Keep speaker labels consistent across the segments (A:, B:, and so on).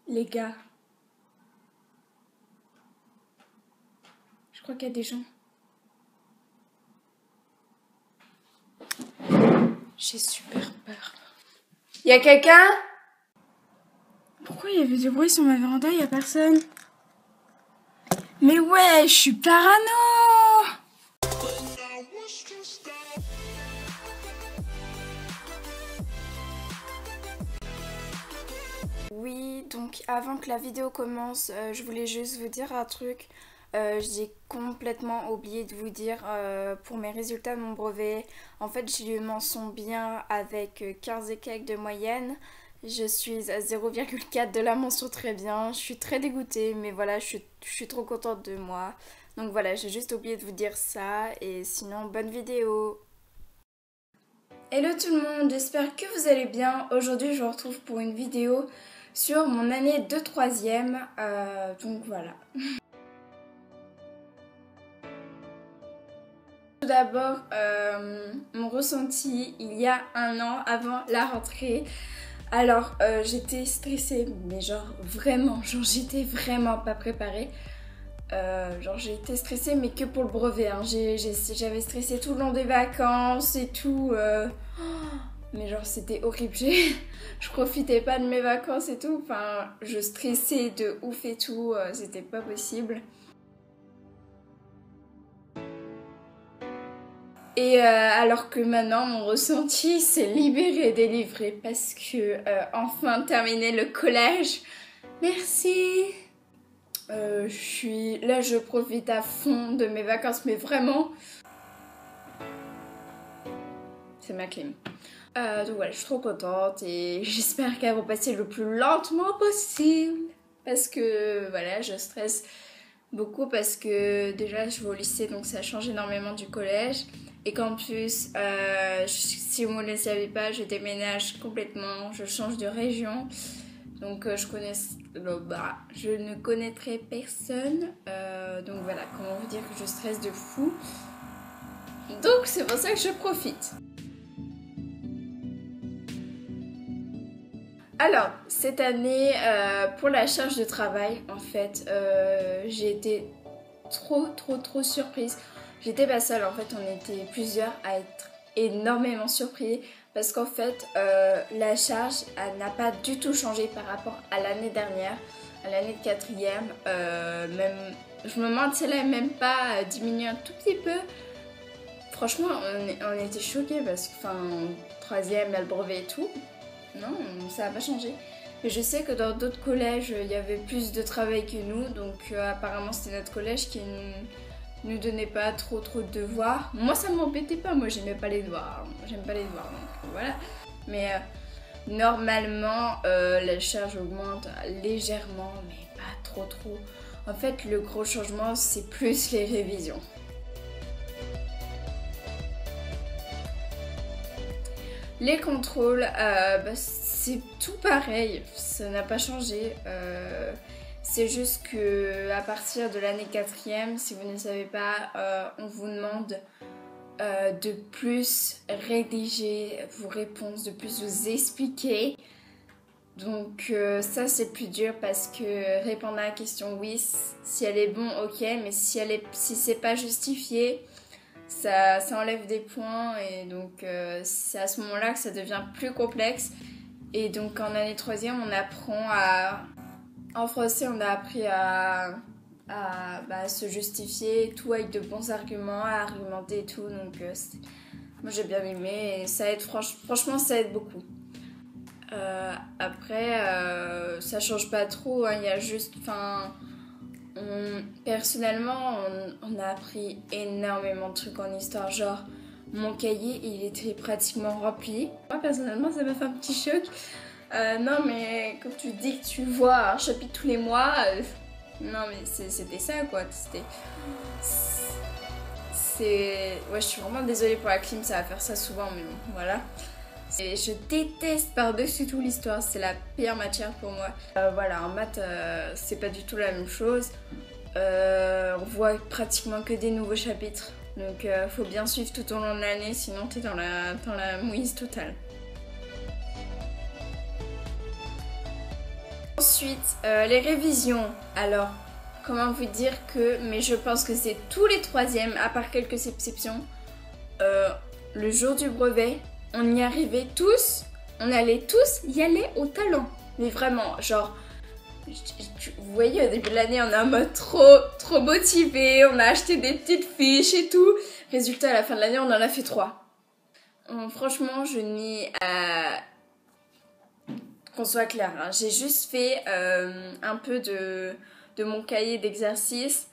A: Les gars, je crois qu'il y a des gens. J'ai super peur. Y a quelqu'un? Pourquoi il y avait du bruit sur ma véranda? Y a personne. Mais ouais, je suis parano! Oui, donc avant que la vidéo commence, je voulais juste vous dire un truc. J'ai complètement oublié de vous dire pour mes résultats de mon brevet. En fait, j'ai eu mention bien avec 15 et quelques de moyenne. Je suis à 0,4 de la mention très bien. Je suis très dégoûtée, mais voilà, je suis trop contente de moi. Donc voilà, j'ai juste oublié de vous dire ça. Et sinon, bonne vidéo! Hello tout le monde, j'espère que vous allez bien. Aujourd'hui, je vous retrouve pour une vidéo sur mon année de 3e. Donc voilà. Tout d'abord, mon ressenti il y a un an avant la rentrée. Alors, j'étais stressée, mais genre vraiment, j'étais vraiment pas préparée. Genre j'ai été stressée, mais que pour le brevet, hein. J'avais stressé tout le long des vacances et tout. Mais genre c'était horrible, je profitais pas de mes vacances et tout. Enfin, je stressais de ouf et tout, c'était pas possible. Et alors que maintenant mon ressenti c'est libéré, délivré parce que enfin terminé le collège. Merci. Je profite à fond de mes vacances, mais vraiment. C'est ma clim. Donc voilà, je suis trop contente et j'espère qu'elles vont passer le plus lentement possible. Parce que voilà, je stresse beaucoup parce que déjà je vais au lycée, donc ça change énormément du collège. Et qu'en plus, si vous ne le savez pas, je déménage complètement, je change de région. Donc je ne connaîtrai personne. Donc voilà, comment vous dire que je stresse de fou. Donc c'est pour ça que je profite. Alors, cette année, pour la charge de travail, en fait, j'ai été trop surprise. J'étais pas seule, en fait, on était plusieurs à être énormément surpris. Parce qu'en fait, la charge n'a pas du tout changé par rapport à l'année dernière, à l'année de 4e. Même, je me demande si elle n'a même pas diminué un tout petit peu. Franchement, on était choqués parce que, enfin, 3e, il y a le brevet et tout. Non, ça n'a pas changé. Mais je sais que dans d'autres collèges, il y avait plus de travail que nous. Donc apparemment, c'était notre collège qui nous donnait pas trop de devoirs. Moi, ça m'embêtait pas. Moi, j'aimais pas les devoirs. J'aime pas les devoirs, donc voilà. Mais normalement, la charge augmente légèrement, mais pas trop. En fait, le gros changement, c'est plus les révisions. Les contrôles, c'est tout pareil, ça n'a pas changé. C'est juste que à partir de l'année 4e, si vous ne savez pas, on vous demande de plus rédiger vos réponses, de plus vous expliquer. Donc ça c'est plus dur parce que répondre à la question oui, si elle est bon, ok, mais si c'est pas justifié, ça enlève des points et donc c'est à ce moment-là que ça devient plus complexe. Et donc en année 3e, on apprend en français, on a appris à se justifier, tout avec de bons arguments, à argumenter et tout. Donc moi j'ai bien aimé et ça aide, franchement ça aide beaucoup. Après, ça change pas trop, hein, il y a juste, personnellement, on a appris énormément de trucs en histoire. Genre, mon cahier, il était pratiquement rempli. Moi, personnellement, ça m'a fait un petit choc. Non, mais quand tu dis que tu vois un chapitre tous les mois, non, mais c'était ça, quoi. Ouais, je suis vraiment désolée pour la clim, ça va faire ça souvent, mais bon, voilà. Et je déteste par-dessus tout l'histoire, c'est la pire matière pour moi. Voilà, en maths, c'est pas du tout la même chose. On voit pratiquement que des nouveaux chapitres. Donc faut bien suivre tout au long de l'année, sinon t'es dans la mouise totale. Ensuite, les révisions. Alors, comment vous dire que, mais je pense que c'est tous les troisièmes, à part quelques exceptions, le jour du brevet, on y arrivait tous, on allait tous y aller au talent. Mais vraiment, genre, vous voyez, au début de l'année, on est en mode trop motivé, on a acheté des petites fiches et tout. Résultat, à la fin de l'année, on en a fait 3. Franchement, je n'ai... qu'on soit clair, hein, j'ai juste fait un peu de mon cahier d'exercice.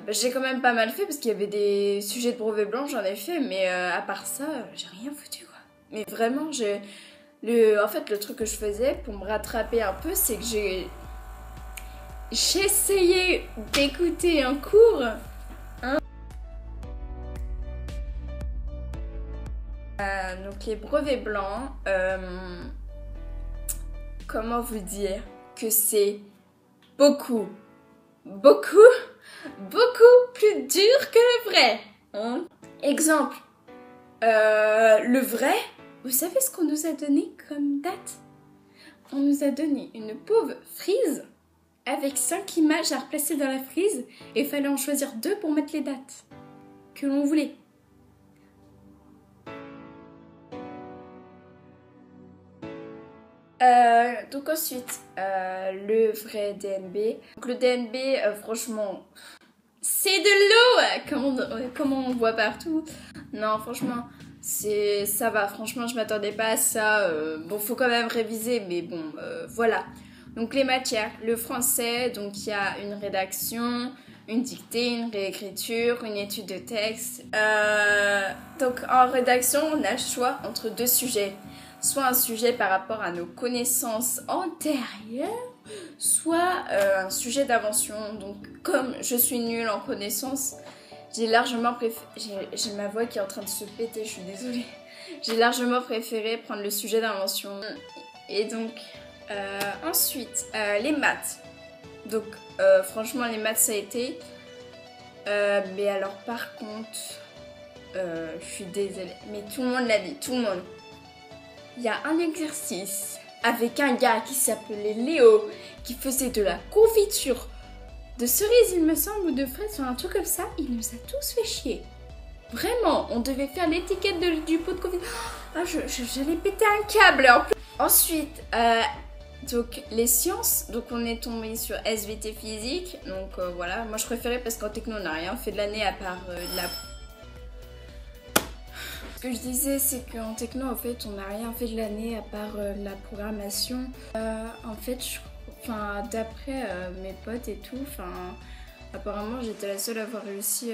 A: J'ai quand même pas mal fait parce qu'il y avait des sujets de brevet blanc, j'en ai fait, mais à part ça, j'ai rien foutu quoi. Mais vraiment, en fait, le truc que je faisais pour me rattraper un peu, c'est que j'essayais d'écouter un cours. Hein. Donc les brevets blancs, comment vous dire que c'est beaucoup plus dur que le vrai. Hein. Exemple, le vrai, vous savez ce qu'on nous a donné comme date? On nous a donné une pauvre frise avec 5 images à replacer dans la frise et il fallait en choisir 2 pour mettre les dates que l'on voulait. Donc ensuite, le vrai DNB. Donc le DNB, franchement, c'est de l'eau comme on voit partout. Non, franchement, ça va. Franchement, je m'attendais pas à ça. Bon, faut quand même réviser, mais bon, voilà. Donc les matières, le français, donc il y a une rédaction, une dictée, une réécriture, une étude de texte. Donc en rédaction, on a le choix entre 2 sujets. Soit un sujet par rapport à nos connaissances antérieures, soit un sujet d'invention. Donc comme je suis nulle en connaissances, j'ai largement préféré... J'ai ma voix qui est en train de se péter, je suis désolée. J'ai largement préféré prendre le sujet d'invention. Et donc, ensuite, les maths. Donc, franchement, les maths, ça a été. Mais alors, par contre, je suis désolée. Mais tout le monde l'a dit, tout le monde. Il y a un exercice avec un gars qui s'appelait Léo, qui faisait de la confiture de cerises, il me semble, ou de fraises, ou un truc comme ça. Il nous a tous fait chier. Vraiment, on devait faire l'étiquette du pot de confiture. Ah, j'allais péter un câble. En plus. Ensuite, donc les sciences, donc on est tombé sur SVT physique. Donc voilà, moi je préférais parce qu'en techno on n'a rien fait de l'année à part de la... Ce que je disais, c'est qu'en techno, en fait, on n'a rien fait de l'année à part la programmation. En fait, d'après mes potes et tout, apparemment, j'étais la seule à avoir réussi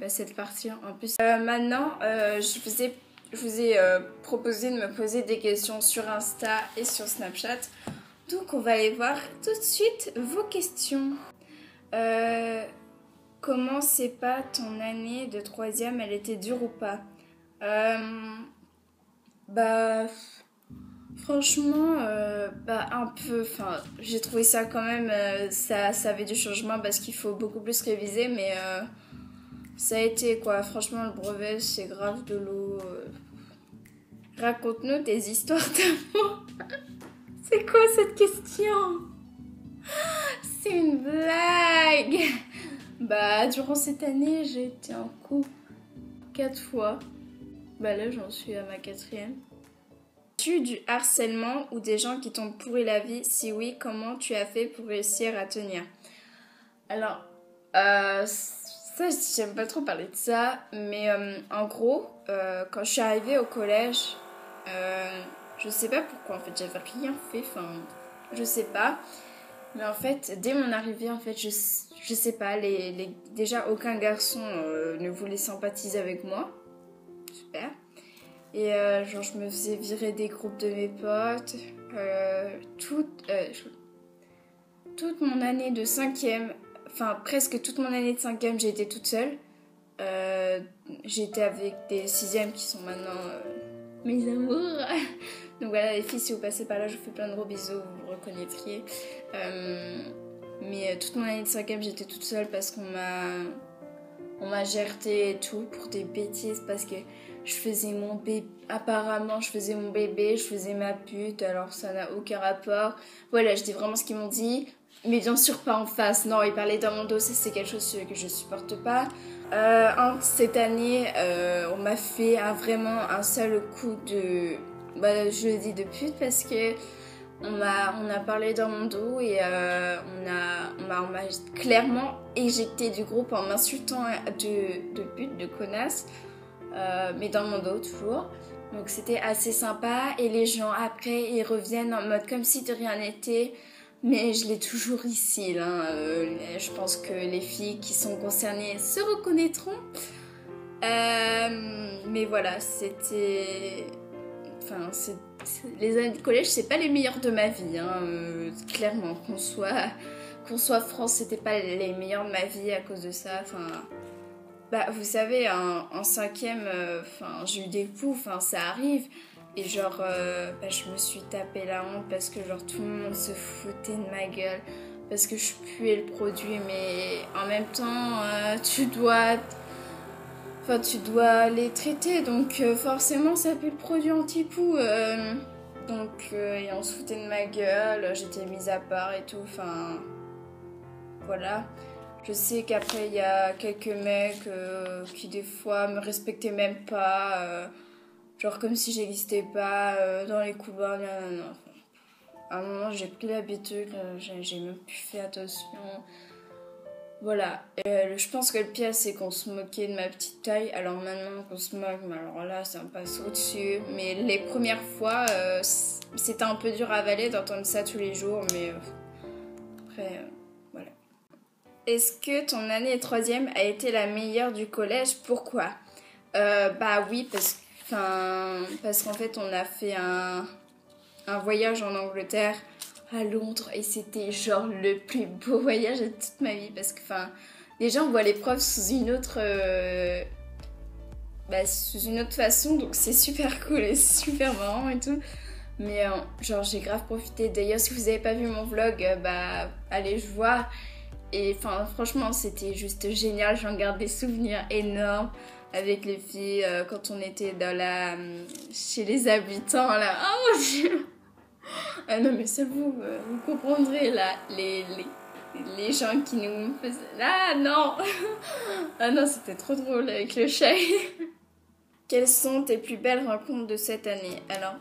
A: cette partie. En plus, maintenant, je vous ai proposé de me poser des questions sur Insta et sur Snapchat. Donc, on va aller voir tout de suite vos questions. Comment c'est pas ton année de 3e, elle était dure ou pas? Franchement, un peu, j'ai trouvé ça quand même, ça avait du changement parce qu'il faut beaucoup plus réviser, mais ça a été quoi, franchement le brevet c'est grave de l'eau. Raconte-nous tes histoires d'amour. C'est quoi cette question? C'est une blague. Durant cette année, j'ai été en couple 4 fois. Là, j'en suis à ma 4e. As-tu du harcèlement ou des gens qui t'ont pourri la vie? Si oui, comment tu as fait pour réussir à tenir? Alors, ça, j'aime pas trop parler de ça, mais en gros, quand je suis arrivée au collège, je sais pas pourquoi, en fait, j'avais rien fait, je sais pas. Mais en fait, dès mon arrivée, en fait, je sais pas, déjà aucun garçon ne voulait sympathiser avec moi. Super. Et je me faisais virer des groupes de mes potes. Toute mon année de 5e, presque toute mon année de 5e, j'ai été toute seule. J'étais avec des 6e qui sont maintenant mes amours. Donc voilà, les filles, si vous passez par là, je vous fais plein de gros bisous, vous me reconnaîtriez. Mais toute mon année de 5e, j'étais toute seule parce qu'on m'a gerté et tout pour des bêtises. Parce que je faisais mon bébé, apparemment je faisais mon bébé, je faisais ma pute, alors ça n'a aucun rapport. Voilà, je dis vraiment ce qu'ils m'ont dit, mais bien sûr pas en face. Non, ils parlaient dans mon dos, c'est quelque chose que je supporte pas. Cette année, on m'a fait vraiment un seul coup de, je le dis de pute parce que on a parlé dans mon dos et on m'a clairement éjecté du groupe en m'insultant de pute, de connasse, mais dans mon dos toujours. Donc c'était assez sympa et les gens après ils reviennent en mode comme si de rien n'était. Mais je l'ai toujours ici, là. Je pense que les filles qui sont concernées se reconnaîtront. Mais voilà, c'était... Enfin, les années de collège, c'est pas les meilleurs de ma vie. Hein. Clairement, qu'on soit France, c'était pas les meilleurs de ma vie à cause de ça. Enfin, vous savez, en cinquième, j'ai eu des coups, ça arrive. Et genre, je me suis tapé la honte parce que genre tout le monde se foutait de ma gueule. Parce que je puais le produit, mais en même temps, tu dois les traiter. Donc forcément, ça pue le produit anti-poux. Et on se foutait de ma gueule, j'étais mise à part et tout. Enfin, voilà. Je sais qu'après, il y a quelques mecs qui des fois me respectaient même pas. Genre comme si j'existais pas dans les couloirs, non. À un moment j'ai pris l'habitude, j'ai même plus fait attention. Voilà, je pense que le pire c'est qu'on se moquait de ma petite taille. Alors maintenant qu'on se moque, mais alors là ça me passe au-dessus. Mais les premières fois c'était un peu dur à avaler d'entendre ça tous les jours. Mais après voilà. Est-ce que ton année troisième a été la meilleure du collège? Pourquoi? Oui, parce qu'en fait on a fait un voyage en Angleterre, à Londres, et c'était genre le plus beau voyage de toute ma vie parce que déjà on voit les profs sous une autre façon, donc c'est super cool et super marrant et tout. Mais genre j'ai grave profité. D'ailleurs si vous avez pas vu mon vlog, allez je vois. Et franchement c'était juste génial, j'en garde des souvenirs énormes avec les filles quand on était chez les habitants là. Oh mon dieu. Ah non mais c'est vous comprendrez là les gens qui nous faisaient... Ah non. Ah non c'était trop drôle avec le chat. Quelles sont tes plus belles rencontres de cette année? Alors,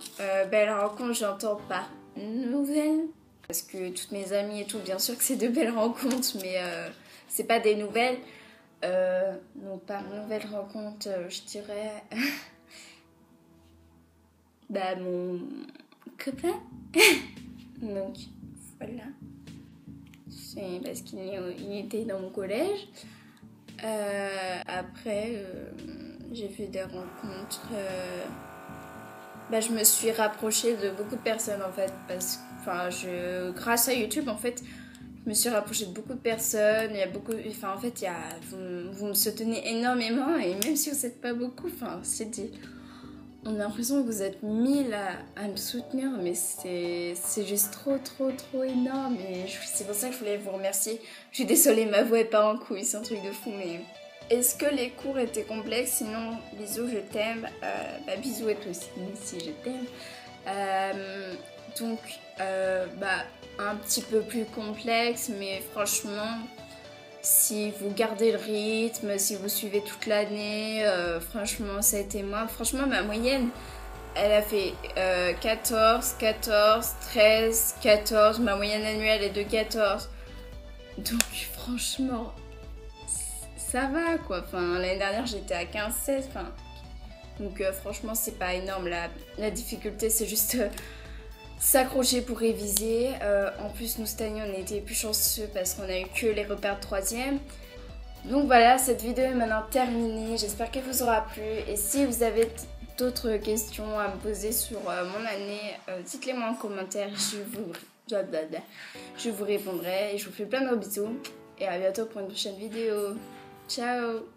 A: belles rencontres j'entends par nouvelles. Parce que toutes mes amies et tout, bien sûr que c'est de belles rencontres, mais c'est pas des nouvelles. Donc par nouvelles rencontres, je dirais... mon copain. Donc voilà. C'est parce qu'il était dans mon collège. Après, j'ai fait des rencontres... je me suis rapprochée de beaucoup de personnes en fait. Grâce à YouTube en fait, je me suis rapprochée de beaucoup de personnes. Il y a beaucoup... vous me soutenez énormément et même si vous n'êtes pas beaucoup, on a l'impression que vous êtes 1000 à me soutenir, mais c'est juste trop énorme. Et c'est pour ça que je voulais vous remercier. Je suis désolée, ma voix est pas en couille, c'est un truc de fou, mais... Est-ce que les cours étaient complexes? Sinon, bisous, je t'aime. Bisous et toi aussi, si je t'aime. Un petit peu plus complexe, mais franchement... Si vous gardez le rythme, si vous suivez toute l'année, franchement, ça a été moi. Franchement, ma moyenne, elle a fait 14, 13, 14. Ma moyenne annuelle est de 14. Donc, franchement, ça va, quoi. L'année dernière, j'étais à 15, 16. Donc, franchement, c'est pas énorme. La difficulté, c'est juste... s'accrocher pour réviser. En plus, nous, cette année, on était plus chanceux parce qu'on a eu que les repères de 3e. Donc voilà, cette vidéo est maintenant terminée. J'espère qu'elle vous aura plu. Et si vous avez d'autres questions à me poser sur mon année, dites-les moi en commentaire. Je vous répondrai. Et je vous fais plein de gros bisous. Et à bientôt pour une prochaine vidéo. Ciao!